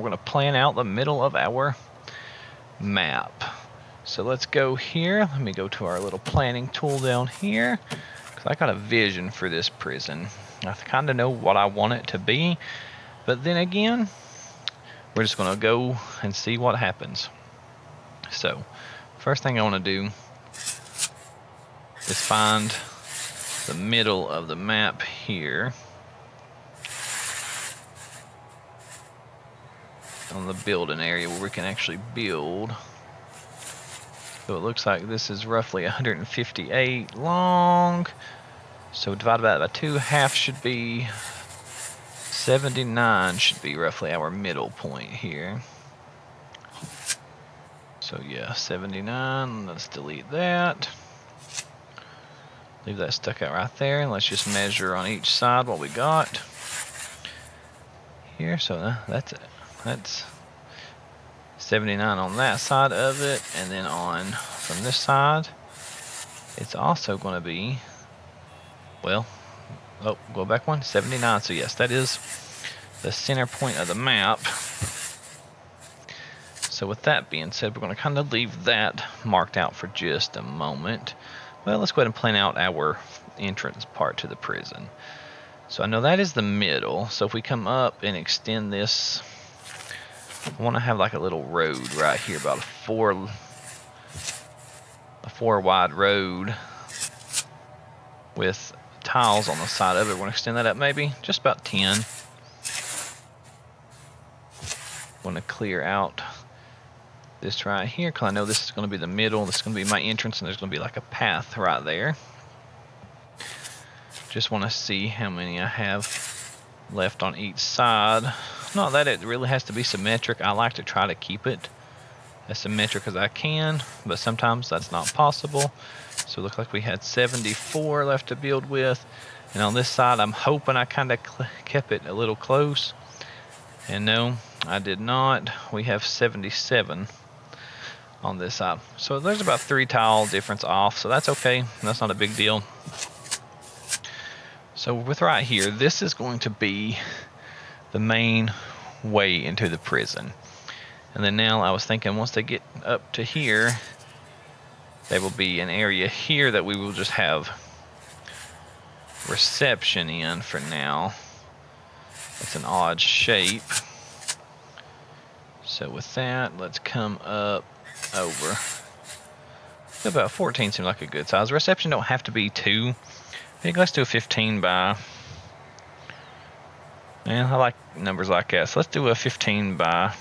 we're going to plan out the middle of our map. So let's go here. Let me go to our little planning tool down here, because I got a vision for this prison. I kind of know what I want it to be, but then again, we're just going to go and see what happens. So first thing I want to do is find the middle of the map here on the building area where we can actually build. So it looks like this is roughly 158 long. So divided by 2, half should be 79, should be roughly our middle point here. So yeah, 79, let's delete that. Leave that stuck out right there, and let's just measure on each side what we got here. So that's it. That's 79 on that side of it, and then on from this side, it's also going to be, well, oh, go back one, 79. So yes, that is the center point of the map. So with that being said, we're going to kind of leave that marked out for just a moment. Well, let's go ahead and plan out our entrance part to the prison. So I know that is the middle. So if we come up and extend this, I want to have like a little road right here, about a four wide road with tiles on the side of it. We're going to extend that up maybe just about 10. Want to clear out this right here, because I know this is going to be the middle. This is going to be my entrance, and there's going to be like a path right there. Just want to see how many I have left on each side. Not that it really has to be symmetric. I like to try to keep it as symmetric as I can, but sometimes that's not possible. So it looks like we had 74 left to build with, and on this side I'm hoping I kind of kept it a little close, and no, I did not. We have 77 on this side. So there's about 3 tile difference off, so that's okay. That's not a big deal. So with right here, this is going to be the main way into the prison. And then now I was thinking once they get up to here, there will be an area here that we will just have reception in for now. It's an odd shape. So with that, let's come up over. About 14 seems like a good size. Reception don't have to be too big. Let's do a 15 by. Man, I like numbers like that. So let's do a 15 by.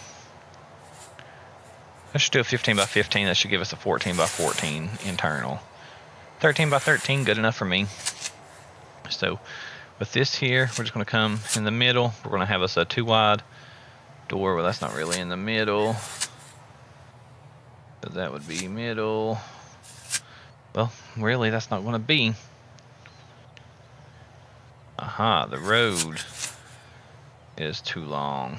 Let's do a 15 by 15. That should give us a 14 by 14 internal. 13 by 13, good enough for me. So with this here, we're just going to come in the middle. We're going to have us a 2 wide door. Well, that's not really in the middle. So that would be middle. Well, really, that's not going to be. Aha, the road is too long.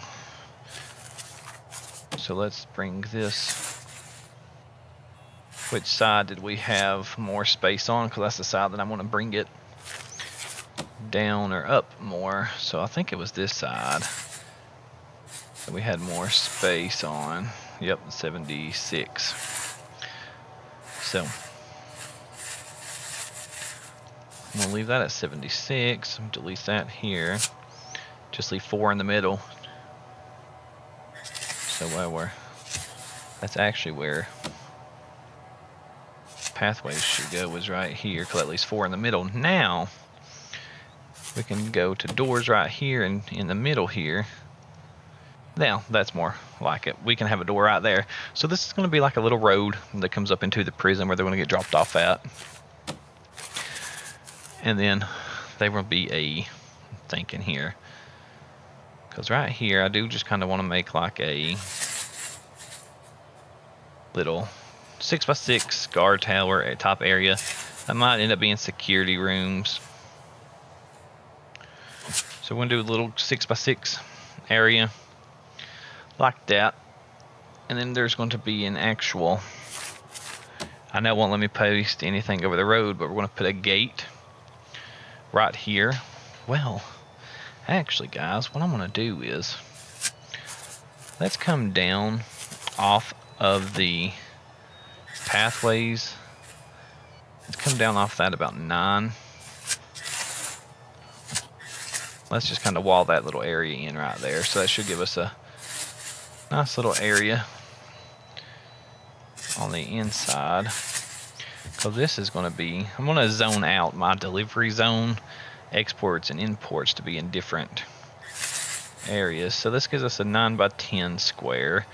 So let's bring this. Which side did we have more space on? Because that's the side that I want to bring it down or up more. So I think it was this side that we had more space on. Yep, 76. So I'm going to leave that at 76. Delete that here. Just leave 4 in the middle. So that's actually where pathways should go, was right here, because at least 4 in the middle. Now we can go to doors right here and in the middle here. Now that's more like it. We can have a door right there. So this is going to be like a little road that comes up into the prison where they're going to get dropped off at. And then there will be a thinking here. Because right here, I do just kind of want to make like a little 6x6 guard tower at top area. That might end up being security rooms. So we're going to do a little 6x6 area like that. And then there's going to be an actual, I know it won't let me paste anything over the road, but we're going to put a gate right here. Well, actually, guys, what I'm going to do is let's come down off of the pathways. Let's come down off that about 9. Let's just kind of wall that little area in right there. So that should give us a nice little area on the inside. Because this is going to be, I'm going to zone out my delivery zone, exports and imports to be in different areas. So this gives us a 9 by 10 square.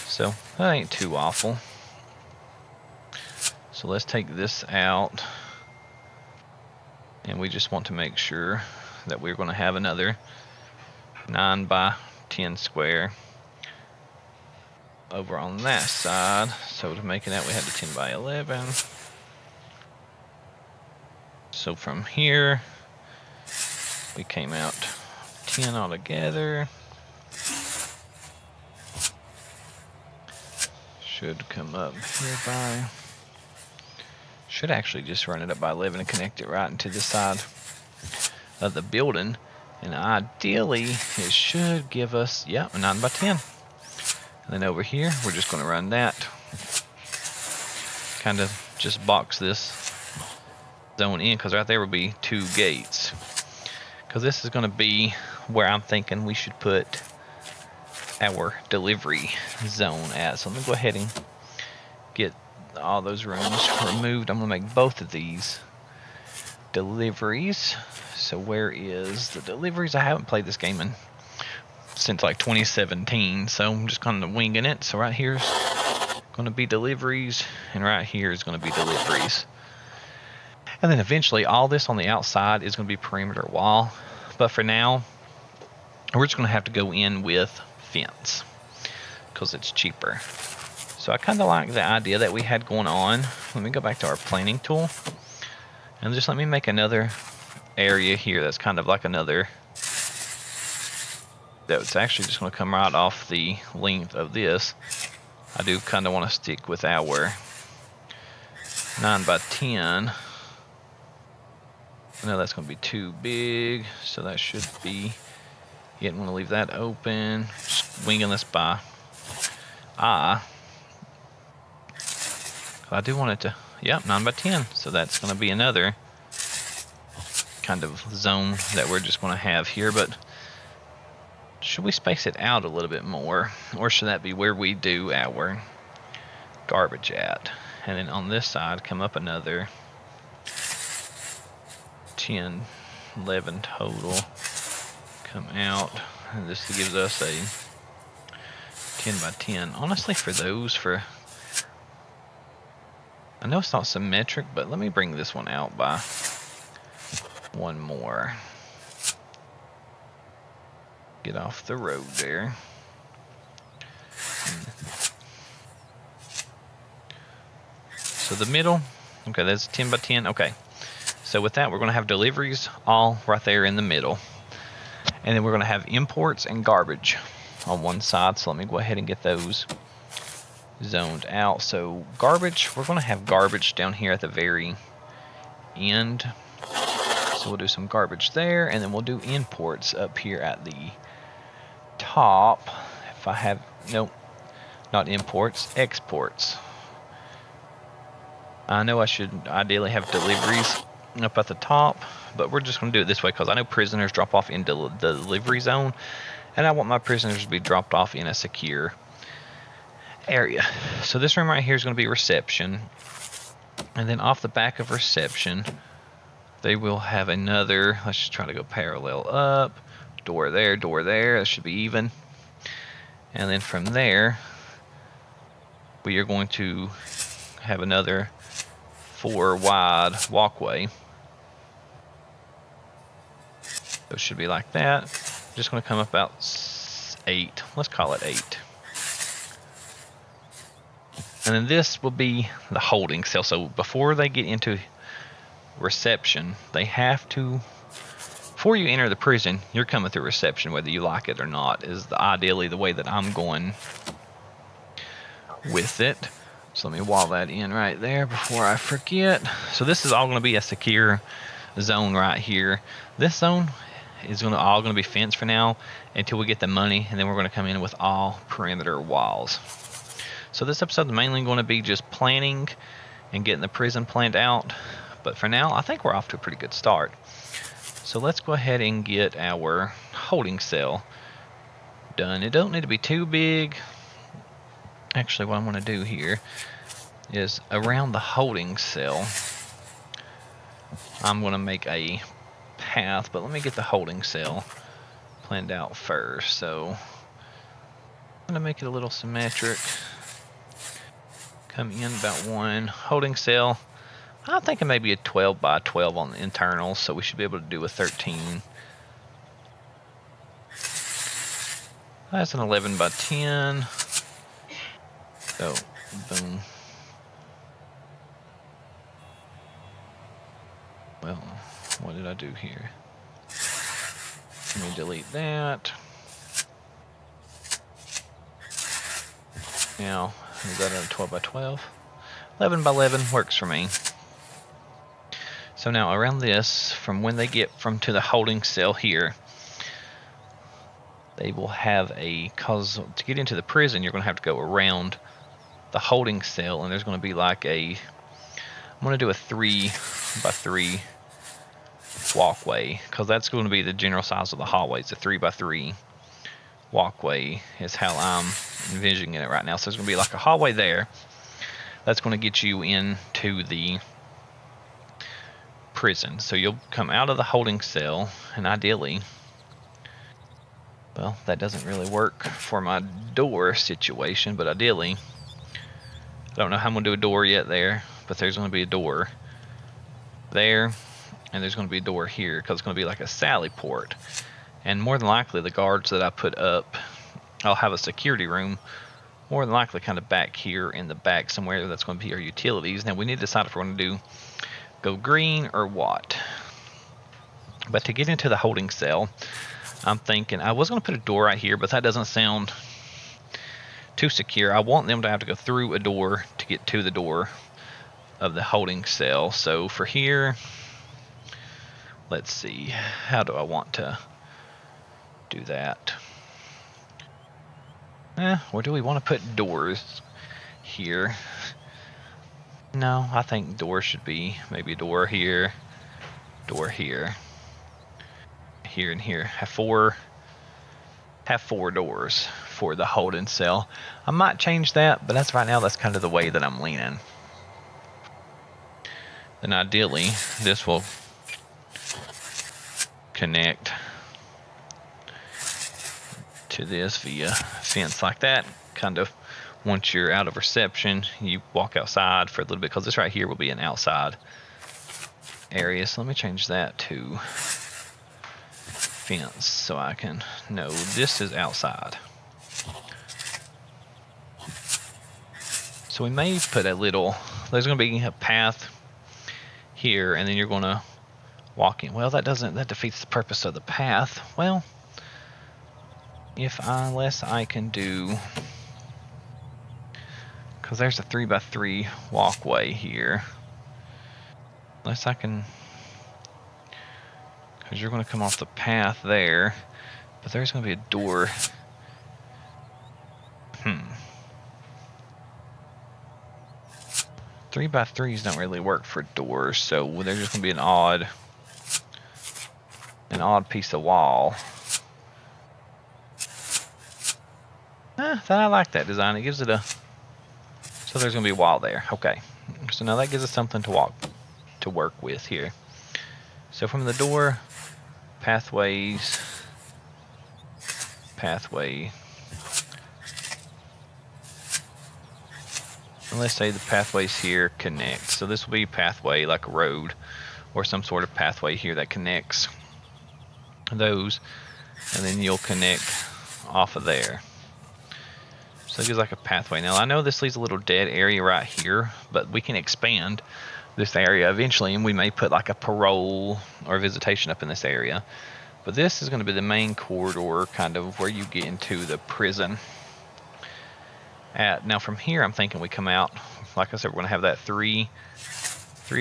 So that ain't too awful. So let's take this out. And we just want to make sure that we're going to have another 9 by 10 square over on that side. So to make it out, we had the 10 by 11. So from here, we came out 10 altogether. Should come up here by, should actually just run it up by 11 and connect it right into the side of the building. And ideally, it should give us, yeah, a 9 by 10. And then over here, we're just going to run that. Kind of just box this zone in, because right there will be 2 gates. Because this is going to be where I'm thinking we should put our delivery zone at. So let me go ahead and get all those rooms removed. I'm going to make both of these deliveries. So where is the deliveries? I haven't played this game since like 2017, so I'm just kind of winging it. So right here's going to be deliveries, and right here is going to be deliveries. And then eventually all this on the outside is going to be perimeter wall. But for now, we're just going to have to go in with fence because it's cheaper. So I kind of like the idea that we had going on. Let me go back to our planning tool. And just let me make another area here that's kind of like another, that's actually just going to come right off the length of this. I do kind of want to stick with our 9 by 10. I know that's going to be too big, so that should be, you didn't want to leave that open. Just winging this by eye. I do want it to, yep, 9 by 10. So that's going to be another kind of zone that we're just going to have here. But should we space it out a little bit more? Or should that be where we do our garbage at? And then on this side, come up another 10, 11 total. Come out. And this gives us a 10 by 10. Honestly, for those, I know it's not symmetric, but let me bring this one out by 1 more. Get off the road there. So the middle, okay, that's 10 by 10. Okay, so with that, we're going to have deliveries all right there in the middle. And then we're going to have imports and garbage on one side. So let me go ahead and get those zoned out. So garbage, we're going to have garbage down here at the very end. So we'll do some garbage there, and then we'll do imports up here at the top. If I have, nope, not imports, exports. I know I should ideally have deliveries up at the top, but we're just going to do it this way because I know prisoners drop off in the delivery zone, and I want my prisoners to be dropped off in a secure area. So this room right here is going to be reception, and then off the back of reception, they will have another, let's just try to go parallel up, door there, that should be even. And then from there, we are going to have another 4 wide walkway. So it should be like that. Just going to come up about 8. Let's call it 8. And then this will be the holding cell. So before they get into reception, they have to, before you enter the prison, you're coming through reception whether you like it or not, is ideally the way that I'm going with it. So let me wall that in right there before I forget. So this is all going to be a secure zone right here. This zone is all gonna be fenced for now until we get the money, and then we're gonna come in with all perimeter walls. So this episode is mainly going to be just planning and getting the prison planned out. But for now, I think we're off to a pretty good start. So let's go ahead and get our holding cell done. It don't need to be too big. Actually, what I'm going to do here is around the holding cell, I'm going to make a path, but let me get the holding cell planned out first. So I'm going to make it a little symmetric. Come in about one holding cell. I'm thinking maybe a 12 by 12 on the internals, so we should be able to do a 13. That's an 11 by 10. So, boom. Well, what did I do here? Let me delete that. Now, is that a 12 by 12? 11 by 11 works for me. So now around this, from when they get to the holding cell here, they will have cause to get into the prison, you're going to have to go around the holding cell, and there's going to be like I'm going to do a 3 by 3 walkway, because that's going to be the general size of the hallways. A 3 by 3 walkway is how I'm envisioning it right now. So there's going to be like a hallway there. That's going to get you into the prison. So you'll come out of the holding cell, and ideally, well, that doesn't really work for my door situation, but ideally, I don't know how I'm going to do a door yet there, but there's going to be a door there, and there's going to be a door here, because it's going to be like a sally port. And more than likely, the guards that I put up, I'll have a security room, more than likely kind of back here in the back somewhere. That's going to be our utilities. Now we need to decide if we're going to go green or what. But to get into the holding cell, I'm thinking I was going to put a door right here, but that doesn't sound too secure. I want them to have to go through a door to get to the door of the holding cell. So for here, let's see, how do I want to do that? Or do we want to put doors here? No, I think doors should be maybe a door here, here, and here. Have four doors for the holding cell. I might change that, but that's right now, that's kind of the way that I'm leaning. Then ideally, this will connect to this via fence like that. Kind of once you're out of reception, you walk outside for a little bit, because this right here will be an outside area. So let me change that to fence so I can know this is outside. So we may put there's going to be a path here, and then you're going to walk in. Well, that defeats the purpose of the path. Well, unless I can do, because there's a 3 by 3 walkway here. Unless I can, because you're going to come off the path there, but there's going to be a door. 3 by 3s don't really work for doors, so there's just going to be an odd piece of wall. I like that design. It gives it so there's going to be a wall there. Okay, so now that gives us something to work with here. So from the door, pathway. And let's say the pathways here connect. So this will be pathway, like a road or some sort of pathway here that connects those, and then you'll connect off of there. So it gives like a pathway. Now I know this leaves a little dead area right here, but we can expand this area eventually, and we may put like a parole or visitation up in this area. But this is going to be the main corridor, kind of where you get into the prison. Now from here, I'm thinking we come out, like I said, we're going to have that 3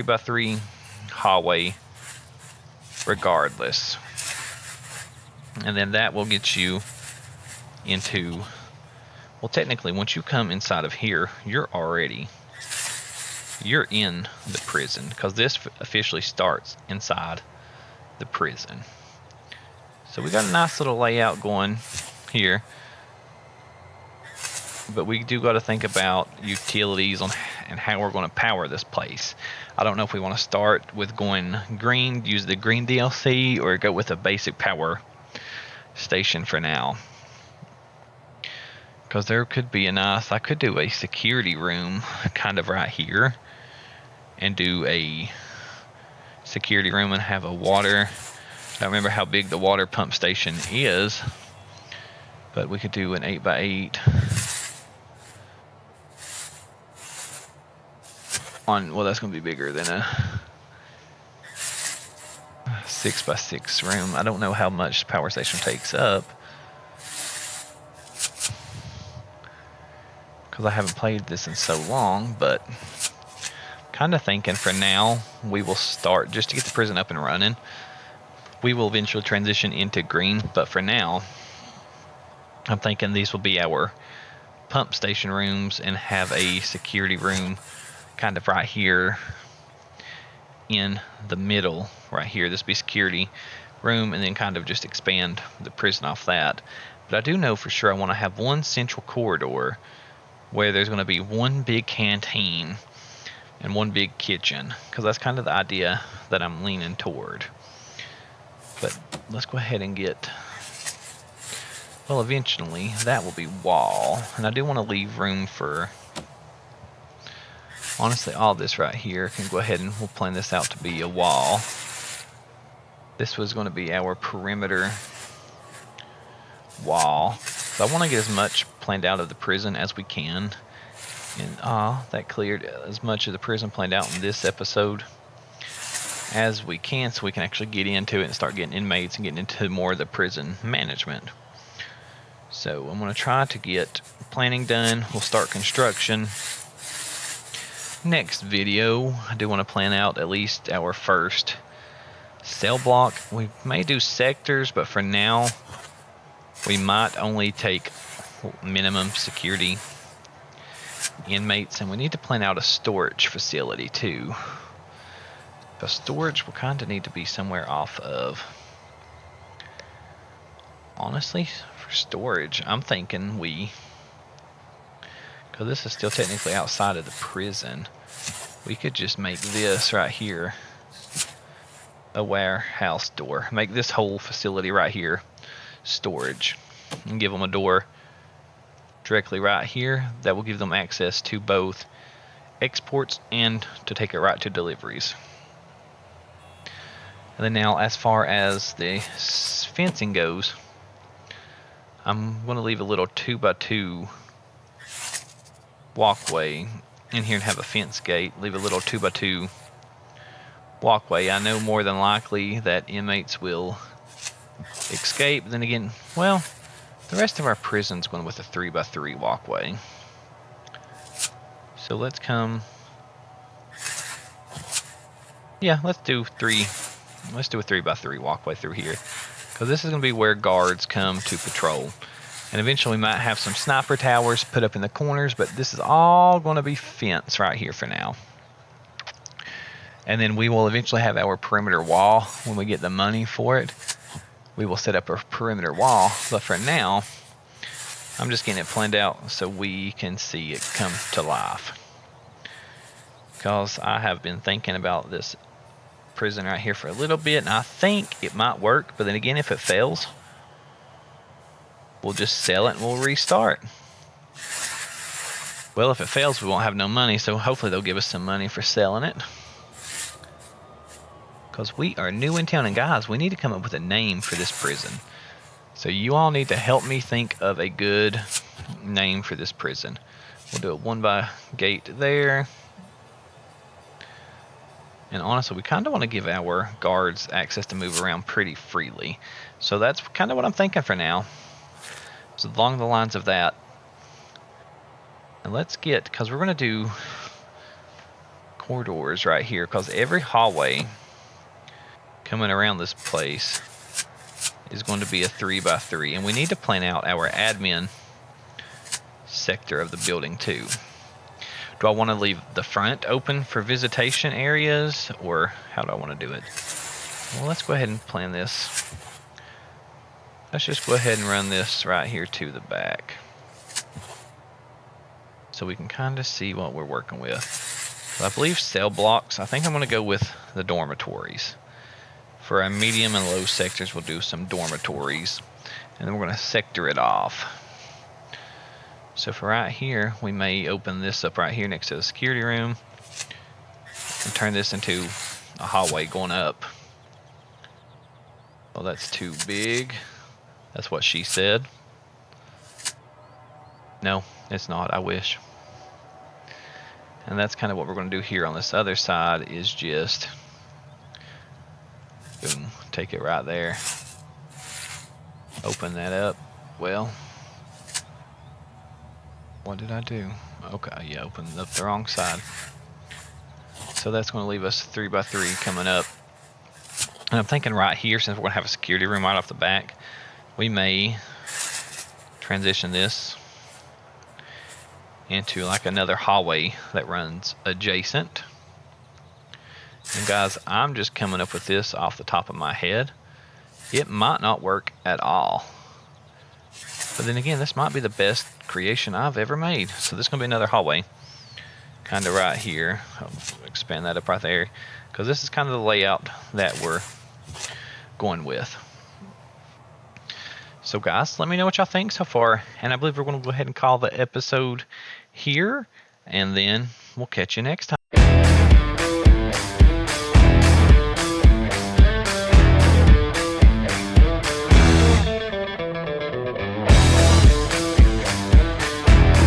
by 3 hallway regardless. And then that will get you into, well, technically, once you come inside of here, you're in the prison, because this officially starts inside the prison. So we got a nice little layout going here, but we do got to think about utilities and how we're going to power this place. I don't know if we want to start with going green, use the green DLC, or go with a basic power station for now. Because there could be I could do a security room kind of right here, and do a security room and have a water. I don't remember how big the water pump station is, but we could do an 8x8 on, well, that's going to be bigger than a 6x6 room. I don't know how much the power station takes up, because I haven't played this in so long, but kind of thinking for now we will start, just to get the prison up and running. We will eventually transition into green, but for now I'm thinking these will be our pump station rooms, and have a security room kind of right here in the middle right here. This will be security room, and then kind of just expand the prison off that. But I do know for sure I want to have one central corridor where there's going to be one big canteen and one big kitchen, because that's kind of the idea that I'm leaning toward. But let's go ahead and get, well, eventually that will be wall, and I do want to leave room for, honestly, all this right here can go ahead, and we'll plan this out to be a wall. This was going to be our perimeter wall. So I want to get as much planned out of the prison as we can. And that cleared as much of the prison planned out in this episode as we can, so we can actually get into it and start getting inmates and getting into more of the prison management. So I'm going to try to get planning done. We'll start construction next video. I do want to plan out at least our first cell block. We may do sectors, but for now we might only take minimum security inmates, and we need to plan out a storage facility too. The storage will kind of need to be somewhere off of, honestly, for storage I'm thinking because this is still technically outside of the prison, we could just make this right here a warehouse door. Make this whole facility right here storage, and give them a door directly right here that will give them access to both exports and to take it right to deliveries. And then now, as far as the fencing goes, I'm going to leave a little 2x2 walkway in here and have a fence gate. Leave a little 2x2 walkway. I know more than likely that inmates will escape. Then again, well, the rest of our prison's going with a 3x3 walkway. So let's come, yeah, let's do a 3x3 walkway through here, because this is going to be where guards come to patrol. And eventually we might have some sniper towers put up in the corners, but this is all going to be fence right here for now. And then we will eventually have our perimeter wall. When we get the money for it, we will set up a perimeter wall. But for now, I'm just getting it planned out so we can see it come to life. Because I have been thinking about this prison right here for a little bit, and I think it might work. But then again, if it fails, we'll just sell it and we'll restart. Well, if it fails, we won't have no money, so hopefully they'll give us some money for selling it. Because we are new in town, and guys, we need to come up with a name for this prison. So you all need to help me think of a good name for this prison. We'll do a 1x gate there. And honestly, we kind of want to give our guards access to move around pretty freely. So that's kind of what I'm thinking for now. So along the lines of that. And let's get, because we're going to do corridors right here, because every hallway coming around this place is going to be a 3x3, and we need to plan out our admin sector of the building too. Do I want to leave the front open for visitation areas, or how do I want to do it? Well, let's go ahead and plan this. Let's just go ahead and run this right here to the back, so we can kind of see what we're working with. So I believe cell blocks, I think I'm going to go with the dormitories. For our medium and low sectors, we'll do some dormitories, and then we're going to sector it off. So for right here, we may open this up right here next to the security room and turn this into a hallway going up. Well, that's too big. That's what she said. No, it's not. I wish. And that's kind of what we're going to do here on this other side, is just boom, take it right there. Open that up. Well, what did I do? Okay, yeah, opened up the wrong side. So that's going to leave us 3x3 coming up. And I'm thinking right here, since we're going to have a security room right off the back, we may transition this into like another hallway that runs adjacent. And guys, I'm just coming up with this off the top of my head. It might not work at all, but then again, this might be the best creation I've ever made. So this is going to be another hallway, kind of right here. I'll expand that up right there, because this is kind of the layout that we're going with. So guys, let me know what y'all think so far, and I believe we're going to go ahead and call the episode here, and then we'll catch you next time.